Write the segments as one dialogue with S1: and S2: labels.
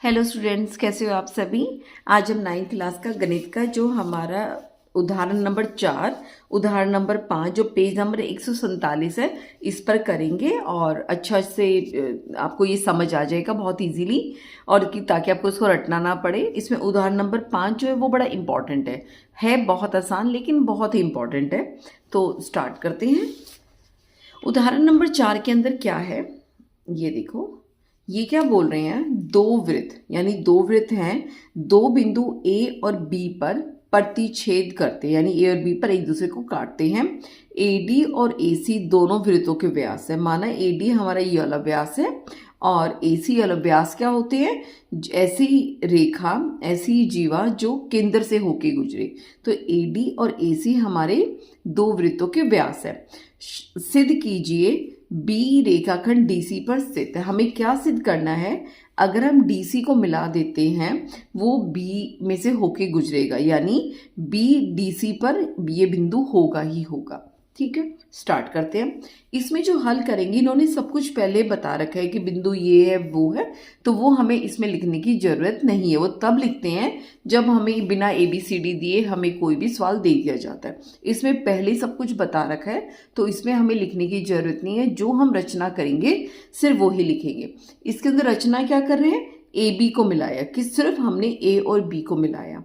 S1: Hello students, कैसे हो आप सभी। आज हम 9th क्लास का गणित का जो हमारा उदाहरण नंबर 4, उदाहरण नंबर 5 जो पेज नंबर 147 है, इस पर करेंगे और अच्छा से आपको ये समझ आ जाएगा बहुत इजीली, और कि ताकि आपको इसको रटना ना पड़े। इसमें उदाहरण नंबर 5 जो है वो बड़ा इंपॉर्टेंट है बहुत आसान लेकिन बहुत ही इंपॉर्टेंट है। तो स्टार्ट करते हैं। उदाहरण नंबर 4 के अंदर क्या है, ये देखो। ये क्या बोल रहे हैं, दो वृत्त यानी दो वृत्त हैं, दो बिंदु ए और बी पर प्रतिच्छेद करते हैं, यानी ए और बी पर एक दूसरे को काटते हैं। एडी और एसी दोनों वृत्तों के व्यास है। माना एडी हमारा ये वाला व्यास है और एसी वाला व्यास क्या होते हैं, ऐसी रेखा, ऐसी जीवा जो केंद्र से होके गुजरे। तो एडी और एसी हमारे दो वृत्तों के व्यास है। सिद्ध कीजिए बी रेखाखंड डीसी पर स्थित है। हमें क्या सिद्ध करना है, अगर हम डीसी को मिला देते हैं वो बी में से होके गुजरेगा, यानी बी डीसी पर ये बिंदु होगा ही होगा। ठीक है, स्टार्ट करते हैं। इसमें जो हल करेंगे, इन्होंने सब कुछ पहले बता रखा है कि बिंदु ये है वो है, तो वो हमें इसमें लिखने की जरूरत नहीं है। वो तब लिखते हैं जब हमें बिना ABCD दिए हमें कोई भी सवाल दे दिया जाता है। इसमें पहले सब कुछ बता रखा है तो इसमें हमें लिखने की जरूरत नहीं है। जो हम रचना करेंगे सिर्फ वो ही लिखेंगे। इसके अंदर रचना क्या कर रहे हैं, AB को मिलाया, कि सिर्फ हमने A और B को मिलाया।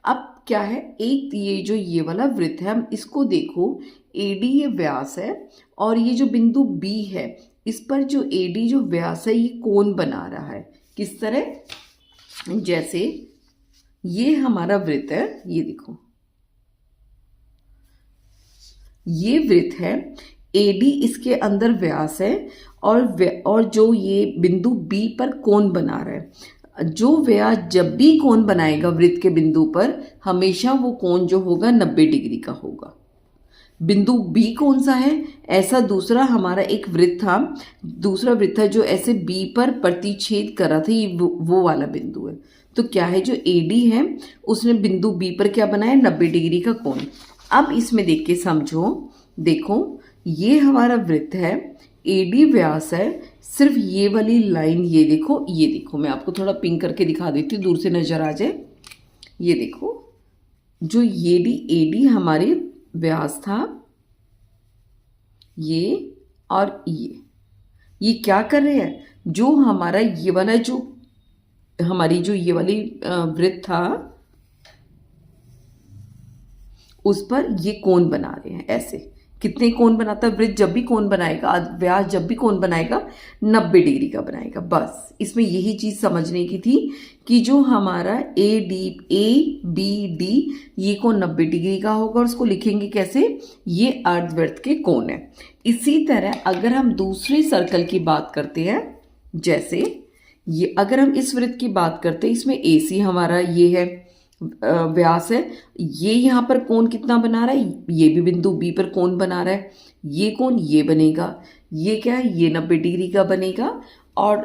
S1: अब क्या है, एक ये वाला वृत्त है, हम इसको देखो, AD ये व्यास है और ये जो बिंदु B है इस पर जो AD जो व्यास है ये कोण बना रहा है। किस तरह, जैसे ये हमारा वृत्त है, ये देखो ये वृत्त है, AD इसके अंदर व्यास है और जो ये बिंदु B पर कोण बना रहा है। जो व्यास जब भी कोण बनाएगा वृत्त के बिंदु पर, हमेशा वो कोण जो होगा 90 डिग्री का होगा। बिंदु B कौन सा है, ऐसा दूसरा हमारा एक वृत्त था, दूसरा वृत्त है जो ऐसे B पर प्रतिच्छेद कर रहा था, ये वो वाला बिंदु है। तो क्या है, जो AD है उसने बिंदु B पर क्या बनाया, 90 डिग्री का कोण। अब इसमें देख के समझो, देखो ये हमारा वृत्त है, AD व्यास है, सिर्फ ये वाली लाइन, ये देखो मैं आपको थोड़ा पिंक करके दिखा देती हूँ, दूर से नजर आ जाए। ये देखो जो ये AD हमारे व्यास था, ये और ये क्या कर रहे हैं, जो हमारा ये वाला जो हमारी जो ये वाली वृत्त था उस पर ये कोण बना रहे हैं। ऐसे कितने कोण बनाता है वृत्त, जब भी कोण बनाएगा, व्यास जब भी कोण बनाएगा 90 डिग्री का बनाएगा। बस इसमें यही चीज समझने की थी कि जो हमारा ABD ये कोण 90 डिग्री का होगा और उसको लिखेंगे कैसे, ये अर्धवृत्त के कोण है। इसी तरह अगर हम दूसरे सर्कल की बात करते हैं, जैसे ये अगर हम इस वृत्त की बात करते हैं, इसमें AC हमारा ये है व्यास है, ये यहाँ पर कोण कितना बना रहा है, ये भी बिंदु B पर कोण बना रहा है, ये कोण ये बनेगा, ये क्या है, ये 90 डिग्री का बनेगा, और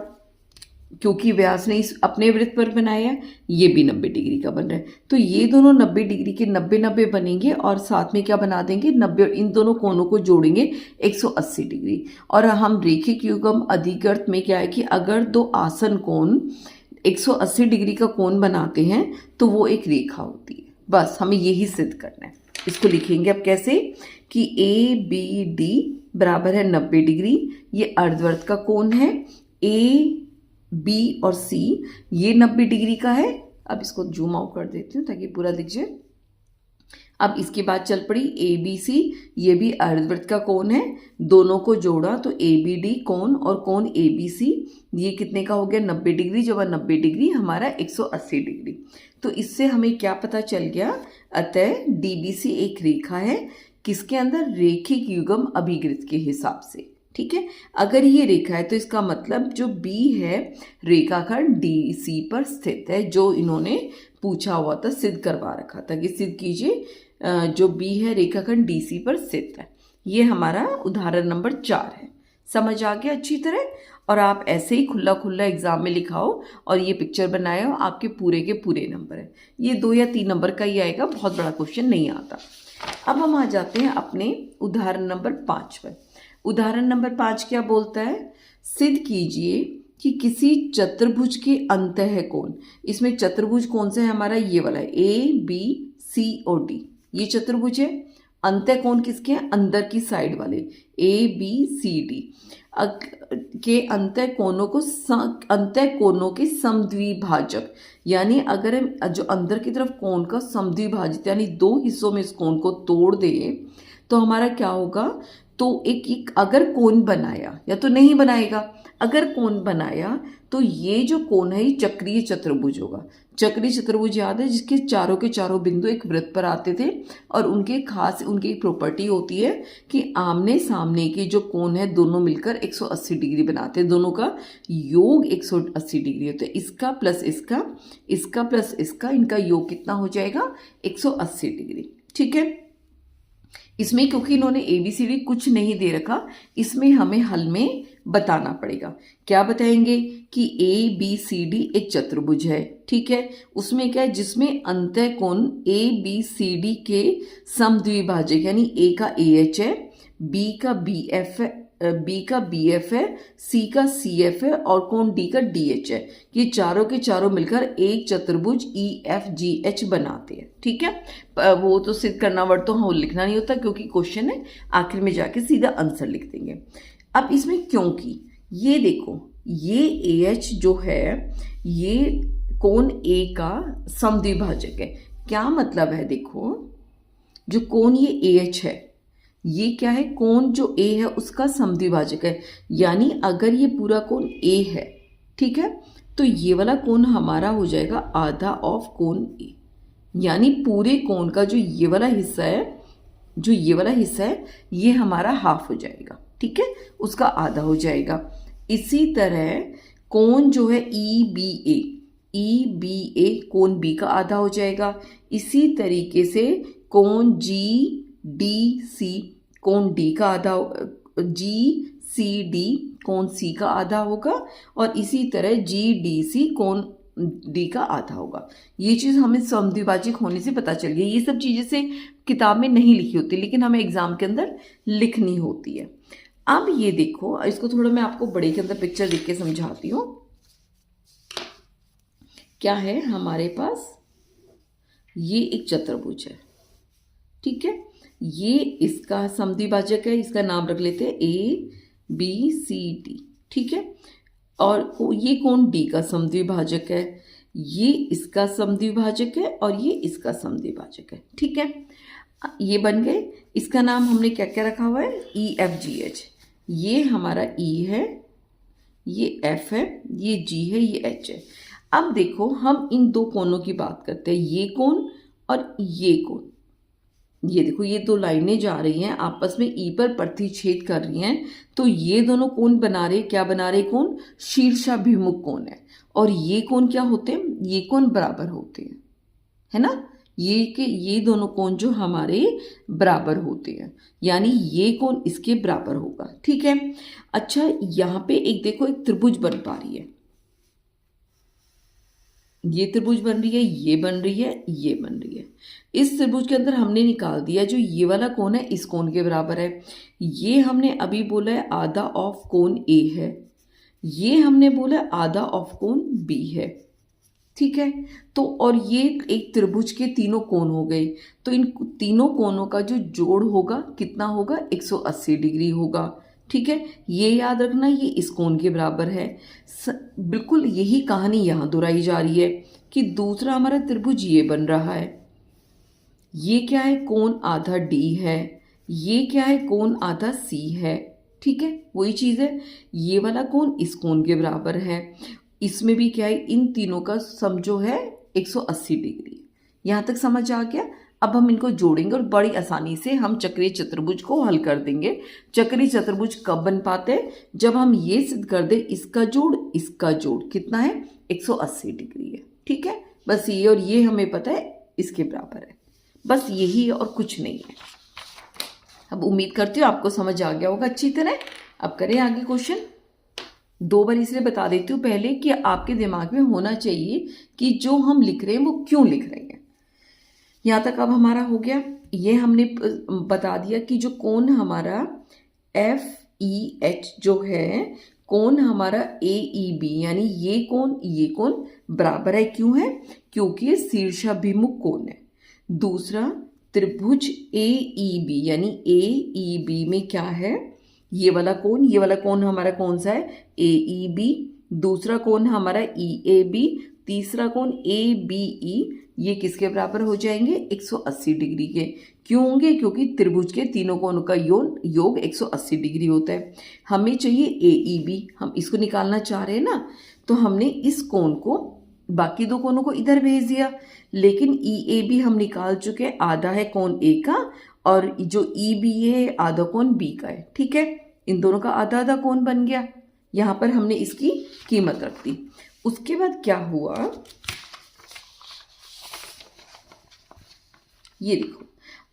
S1: क्योंकि व्यास ने इस अपने वृत्त पर बनाया है, ये भी 90 डिग्री का बन रहा है। तो ये दोनों 90 डिग्री के 90-90 बनेंगे और साथ में क्या बना देंगे, 90, इन दोनों कोणों को जोड़ेंगे 180 डिग्री। और हम रेखिक युग्म अधिगर्त में क्या है कि अगर दो आसन कोण 180 डिग्री का कोण बनाते हैं तो वो एक रेखा होती है। बस हमें यही सिद्ध करना है। इसको लिखेंगे अब कैसे, कि ABD बराबर है 90 डिग्री, ये अर्धवृत्त का कोण है, AB और C ये 90 डिग्री का है। अब इसको जूम आउट कर देती हूँ ताकि पूरा दिख जाए। अब इसके बाद चल पड़ी ABC, ये भी अर्धवृत्त का कोण है, दोनों को जोड़ा तो ABD कोण और कोण ABC ये कितने का हो गया, 90 डिग्री, जब 90 डिग्री हमारा 180 डिग्री। तो इससे हमें क्या पता चल गया, अतः DBC एक रेखा है, किसके अंदर, रेखिक युग्म अभिवृत्त के हिसाब से। ठीक है, अगर ये रेखा है तो इसका मतलब जो B है रेखाखंड DC पर स्थित है, जो इन्होंने पूछा हुआ था, सिद्ध करवा रखा था कि सिद्ध कीजिए जो B है रेखाखंड DC पर स्थित है। ये हमारा उदाहरण नंबर 4 है। समझ आ गया अच्छी तरह, और आप ऐसे ही खुला खुला एग्जाम में लिखाओ और ये पिक्चर बनाओ, आपके पूरे के पूरे नंबर है। ये 2 या 3 नंबर का ही आएगा, बहुत बड़ा क्वेश्चन नहीं आता। अब हम आ जाते हैं अपने उदाहरण नंबर 5 पर। उदाहरण नंबर 5 क्या बोलता है, सिद्ध कीजिए कि किसी चतुर्भुज के अंतः कोण, इसमें चतुर्भुज कौन सा है हमारा, ये वाला है, ABCOD, ये चतुर्भुज है। अंतः कोण किसके हैं, अंदर की साइड वाले, ABCD के अंतः कोणों के समद्विभाजक, यानी अगर हम जो अंदर की तरफ कोण का समद्विभाजित यानी दो हिस्सों में इस कोण को तोड़ दें तो हमारा क्या होगा, तो एक अगर कोण बनाया या तो नहीं बनाएगा, अगर कोण बनाया तो ये जो कोण है ये चक्रीय चतुर्भुज होगा। चक्रीय चतुर्भुज याद है, जिसके चारों के चारों बिंदु एक वृत्त पर आते थे और उनकी प्रॉपर्टी होती है कि आमने सामने के जो कोण है दोनों मिलकर 180 डिग्री बनाते हैं, दोनों का योग 180 डिग्री होता है। इसका प्लस इसका, इसका प्लस इसका, इनका योग कितना हो जाएगा, 180 डिग्री। ठीक है, इसमें क्योंकि इन्होंने ABCD कुछ नहीं दे रखा, इसमें हमें हल में बताना पड़ेगा। क्या बताएंगे कि ABCD एक चतुर्भुज है, ठीक है, उसमें क्या है, जिसमें अंतः कोण ABCD के समद्विभाजक यानी A का AH है, B का BF है, C का CF है और कोण D का DH है। ये चारों के चारों मिलकर एक चतुर्भुज EFGH बनाते हैं। ठीक है, वो तो सिद्ध करना वर्ड तो हम लिखना नहीं होता क्योंकि क्वेश्चन है, आखिर में जाके सीधा आंसर लिख देंगे। अब इसमें क्योंकि ये देखो, ये AH जो है ये कोण A का समद्विभाजक है। क्या मतलब है, देखो जो कोण ये AH है ये क्या है, कोण जो A है उसका समद्विभाजक है, यानी अगर ये पूरा कोण A है, ठीक है, तो ये वाला कोण हमारा हो जाएगा आधा ऑफ कोण A, यानी पूरे कोण का जो ये वाला हिस्सा है, ये हमारा हाफ हो जाएगा। ठीक है, उसका आधा हो जाएगा। इसी तरह कोण जो है EBA कोण B का आधा हो जाएगा। इसी तरीके से कोण GDC कोण D का आधा, GCD कोण C का आधा होगा और इसी तरह GDC कोण D का आधा होगा। ये चीज़ हमें समद्विभाजक होने से पता चल गई। ये सब चीज़ें से किताब में नहीं लिखी होती लेकिन हमें एग्जाम के अंदर लिखनी होती है। अब ये देखो, इसको थोड़ा मैं आपको बड़े के अंदर पिक्चर देख के समझाती हूँ। क्या है हमारे पास, ये एक चतुर्भुज है, ठीक है, ये इसका समद्विभाजक है, इसका नाम रख लेते हैं ABCD, ठीक है, और ये कोण D का समद्विभाजक है, ये इसका समद्विभाजक है और ये इसका समद्विभाजक है। ठीक है, ये बन गए। इसका नाम हमने क्या क्या रखा हुआ है, EFGH। ये हमारा E है, ये F है, ये G है, ये H है। अब देखो हम इन दो कोणों की बात करते हैं, ये कोण और ये कोण। ये देखो ये दो लाइनें जा रही हैं आपस में E पर प्रतिच्छेद कर रही हैं, तो ये दोनों कोण बना रहे, क्या बना रहे, कोण शीर्षाभिमुख कोण है। और ये कोण क्या होते हैं, ये कोण बराबर होते हैं, है ना, ये दोनों कोण जो हमारे बराबर होते हैं, यानी ये कोण इसके बराबर होगा। ठीक है, अच्छा यहाँ पे एक देखो, एक त्रिभुज बन पा रही है, ये त्रिभुज बन रही है, ये बन रही है, ये बन रही है। इस त्रिभुज के अंदर हमने निकाल दिया जो ये वाला कोण है इस कोण के बराबर है। ये हमने अभी बोला है आधा ऑफ कोण A है, ये हमने बोला आधा ऑफ कोण B है। ठीक है, तो और ये एक त्रिभुज के तीनों कोण हो गए, तो इन तीनों कोणों का जो जोड़ होगा कितना होगा, 180 डिग्री होगा। ठीक है, ये याद रखना, ये इस कोण के बराबर है। बिल्कुल यही कहानी यहाँ दोहराई जा रही है कि दूसरा हमारा त्रिभुज ये बन रहा है, ये क्या है, कोण आधा D है, ये क्या है, कोण आधा C है। ठीक है, वही चीज़ है, ये वाला कोण इस कोण के बराबर है। इसमें भी क्या है, इन तीनों का सम जो है 180 डिग्री। यहाँ तक समझ आ गया। अब हम इनको जोड़ेंगे और बड़ी आसानी से हम चक्रीय चतुर्भुज को हल कर देंगे। चक्रीय चतुर्भुज कब बन पाते हैं, जब हम ये सिद्ध कर दें इसका जोड़ कितना है, 180 डिग्री है। ठीक है, बस ये और ये हमें पता है इसके बराबर है, बस यही है और कुछ नहीं है। अब उम्मीद करती हूँ आपको समझ आ गया होगा अच्छी तरह। अब करें आगे क्वेश्चन। 2 बार इसलिए बता देती हूँ पहले कि आपके दिमाग में होना चाहिए कि जो हम लिख रहे हैं वो क्यों लिख रहे हैं। यहाँ तक अब हमारा हो गया। ये हमने बता दिया कि जो कोण हमारा FEH जो है, कोण हमारा AEB यानी ये कोण बराबर है, क्यों है? क्योंकि ये शीर्षाभिमुख कोण है। दूसरा त्रिभुज AEB यानी AEB में क्या है? ये वाला कोण हमारा कौन सा है? AEB। दूसरा कोण हमारा EAB, तीसरा कोण ABE, ये किसके बराबर हो जाएंगे? 180 डिग्री के। क्यों होंगे? क्योंकि त्रिभुज के तीनों कोणों का योग 180 डिग्री होता है। हमें चाहिए AEB, हम इसको निकालना चाह रहे हैं ना, तो हमने इस कोण को, बाकी दो कोणों को इधर भेज दिया, लेकिन EAB हम निकाल चुके हैं, आधा है कोण A का और जो EBA है आधा कोण B का है। ठीक है, इन दोनों का आधा आधा कोण बन गया। यहाँ पर हमने इसकी कीमत रख दी। उसके बाद क्या हुआ, ये देखो,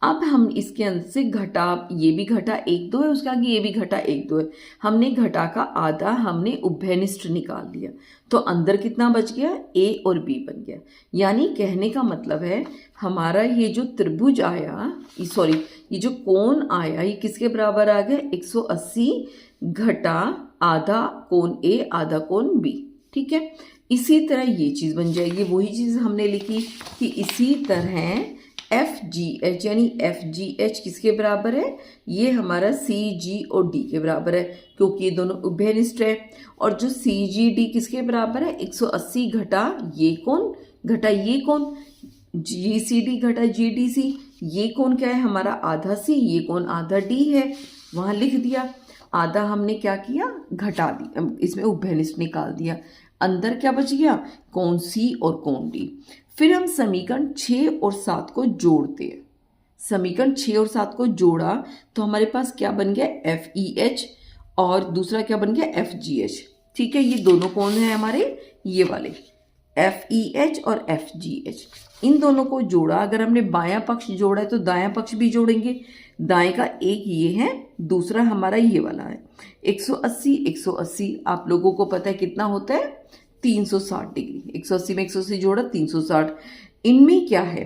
S1: अब हम इसके अंदर से घटा, ये भी घटा 1 2 है, उसके आगे ये भी घटा 1 2 है, हमने घटा का आधा हमने उभयनिष्ठ निकाल दिया, तो अंदर कितना बच गया? A और B बन गया। यानी कहने का मतलब है हमारा ये जो त्रिभुज आया, सॉरी ये जो कोण आया, ये किसके बराबर आ गया? 180 घटा आधा कोण A आधा कोण B। ठीक है, इसी तरह ये चीज़ बन जाएगी। वही चीज़ हमने लिखी कि इसी तरह FGH यानी FGH किसके बराबर है? ये हमारा CG और D के बराबर है, क्योंकि ये दोनों उभयनिष्ठ है। और जो CGD किसके बराबर है? 180 घटा ये कोण घटा ये कोण, GCD घटा GDC, ये कोण क्या है हमारा? आधा C, ये कोण आधा D है, वहाँ लिख दिया। आधा हमने क्या किया? घटा दिया, इसमें उभयनिष्ठ निकाल दिया। अंदर क्या बच गया? कोण C और कोण D। फिर हम समीकरण 6 और 7 को जोड़ते हैं। समीकरण 6 और 7 को जोड़ा तो हमारे पास क्या बन गया? FEH और दूसरा क्या बन गया? FGH। ठीक है, ये दोनों कोण हैं हमारे, ये वाले FEH और FGH। इन दोनों को जोड़ा, अगर हमने बायां पक्ष जोड़ा है तो दायां पक्ष भी जोड़ेंगे। दाएं का एक ये है, दूसरा हमारा ये वाला है। 180 180 आप लोगों को पता है कितना होता है? 360 डिग्री। 180 में 180 जोड़ा 360। इनमें क्या है?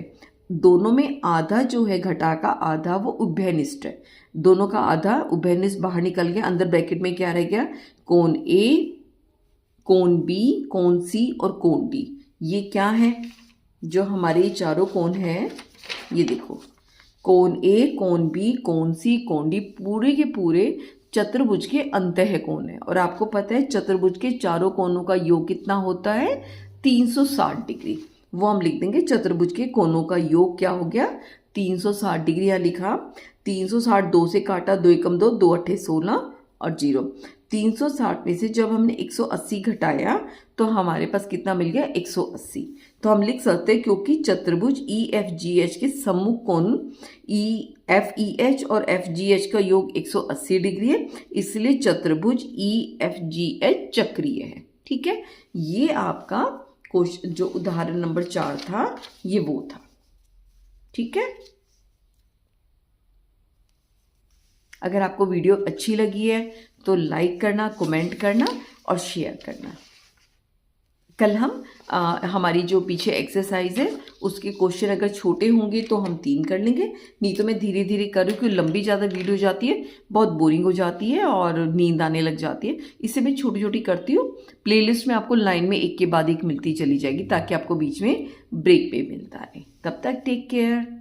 S1: दोनों में आधा जो है घटा का आधा वो उभयनिष्ठ है, दोनों का आधा उभयनिष्ठ बाहर निकल गया। अंदर ब्रैकेट में क्या रह गया? कोण A, कोण B, कोण C और कोण D। ये क्या है? जो हमारे चारों कोण हैं, ये देखो, कोण A, कोण B, कोण C, कोण D, पूरे के पूरे चतुर्भुज के अंतः कोण है। और आपको पता है चतुर्भुज के चारों कोणों का योग कितना होता है? 360 डिग्री। वो हम लिख देंगे, चतुर्भुज के कोणों का योग क्या हो गया? 360 डिग्री। यहाँ लिखा 360, 2 से काटा, 2 एकम 2, 2 अट्ठे 16 और 0। 360 में से जब हमने 180 घटाया तो हमारे पास कितना मिल गया? 180। तो हम लिख सकते हैं क्योंकि चतुर्भुज EFGH के सम्मुख कोण FEH और FGH का योग 180 डिग्री है, इसलिए चतुर्भुज EFGH चक्रीय है। ठीक है, ये आपका क्वेश्चन जो उदाहरण नंबर 4 था, ये वो था। ठीक है, अगर आपको वीडियो अच्छी लगी है तो लाइक करना, कमेंट करना और शेयर करना। कल हम हमारी जो पीछे एक्सरसाइज है उसके क्वेश्चन अगर छोटे होंगे तो हम 3 कर लेंगे, नहीं तो मैं धीरे धीरे करूँ क्योंकि लंबी ज़्यादा वीडियो जाती है, बहुत बोरिंग हो जाती है और नींद आने लग जाती है। इससे मैं छोटी छोटी करती हूँ। प्लेलिस्ट में आपको लाइन में एक के बाद एक मिलती चली जाएगी ताकि आपको बीच में ब्रेक पे मिलता है। तब तक टेक केयर।